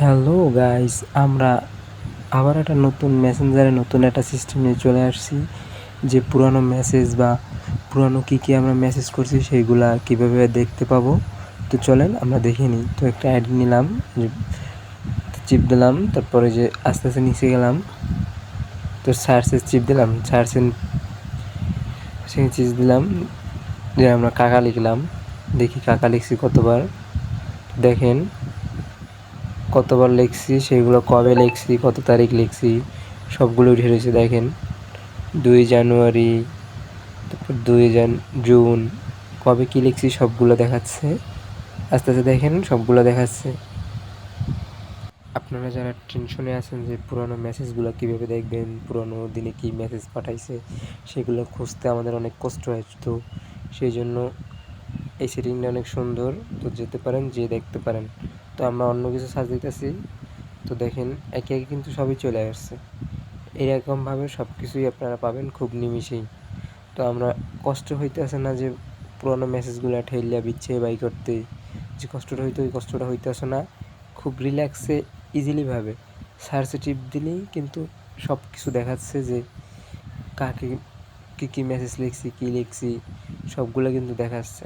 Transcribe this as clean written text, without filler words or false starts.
Hello guys, আমরা আবার একটা নতুন মেসেঞ্জারে নতুন একটা সিস্টেম নিয়ে চলে আসছি। যে পুরানো মেসেজ বা পুরানো কী আমরা মেসেজ করছি সেইগুলা কিভাবে দেখতে পাবো। তো চলেন আমরা দেখে নিই। তো একটা আইডি নিলাম, চিপ দিলাম, তারপরে যে আস্তে আস্তে নিচে গেলাম, তো সার্চে চিপ দিলাম, সার্চে চিজ দিলাম, যে আমরা কাকা লিখলাম, দেখি কাকা লিখছি কতবার। দেখেন কতবার লিখছি, সেগুলো কবে লিখছি, কত তারিখ লিখছি সবগুলো উঠে রয়েছে। দেখেন 2 জানুয়ারি, তারপর জুন, কবে কী লিখছি সবগুলো দেখাচ্ছে। আস্তে আস্তে দেখেন সবগুলো দেখাচ্ছে। আপনারা যারা টেনশনে আছেন যে পুরোনো মেসেজগুলো কীভাবে দেখবেন, পুরোনো দিনে কী মেসেজ পাঠাইছে সেগুলো খুঁজতে আমাদের অনেক কষ্ট হয়, তো সেই জন্য এই সেটিংটা অনেক সুন্দর। তো যেতে পারেন, যেয়ে দেখতে পারেন। তো আমরা অন্য কিছু সার্চ দিতেছি, তো দেখেন একে একে কিন্তু সবই চলে আসছে। এরকমভাবে সব কিছুই আপনারা পাবেন খুব নিমিষেই। তো আমরা কষ্ট হইতেছে না যে পুরোনো মেসেজগুলো ঠেলিয়া বিচ্ছে বাই করতে, যে কষ্টটা হইতো ওই কষ্টটা হইতেছে না। খুব রিল্যাক্সে ইজিলিভাবে সার্চে টিপ দিলেই কিন্তু সব কিছু দেখাচ্ছে, যে কাকে কী কী মেসেজ লিখছি, কী লিখছি সবগুলো কিন্তু দেখাচ্ছে।